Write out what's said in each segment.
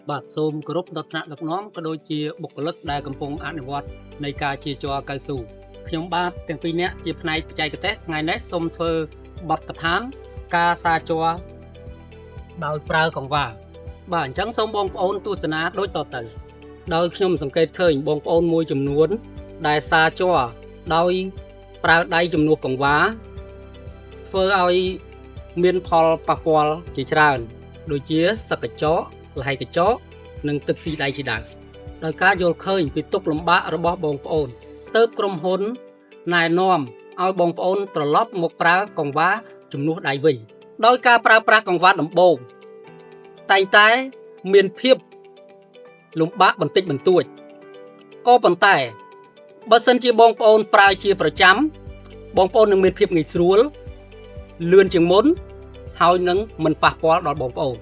បាទសូមគោរពដល់ថ្នាក់ដឹកនាំក៏ដូចជាបុគ្គលិកដែលកំពុងអនុវត្តនៃការជាចរកៅស៊ូខ្ញុំបាទទាំងពីរនាក់ជាផ្នែកបច្ចេកទេសថ្ងៃនេះសូមធ្វើបទកថាការសារចរដោយប្រើកង្វះបាទអញ្ចឹងសូមបងប្អូនទស្សនាដូចតទៅដោយខ្ញុំសង្កេតឃើញបងប្អូនមួយចំនួនដែលសារចរដោយប្រើដៃជំនួសកង្វះធ្វើឲ្យមានផលប៉ះពាល់ជាច្រើនដូចជាសឹកកញ្ចក់លហែកកញ្ចក់និងទឹកស៊ីដៃជាដើមដោយការយល់ឃើញពីទុក្ខលំបាករបស់បងប្អូនទើបក្រុមហ៊ុនណែនាំឲ្យបងប្អូនត្រឡប់មកប្រើកង្វះជំនួសដៃវិញដោយការប្រើប្រាស់កង្វះដំបូងតែងតែមានភាពលំបាកបន្តិចបន្តួចក៏ប៉ុន្តែបើសិនជាបងប្អូនប្រើជាប្រចាំបងប្អូននឹងមានភាពងាយស្រួលលឿនជាងមុនហើយនឹងមិនប៉ះពាល់ដល់បងប្អូន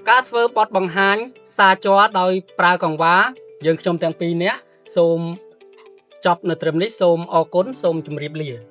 ការធ្វើបទបង្ហាញសារចរដោយប្រើកង្វះយើងខ្ញុំទាំងពីរនាក់សូមចប់នៅត្រឹមនេះសូមអរគុណសូមជម្រាបលា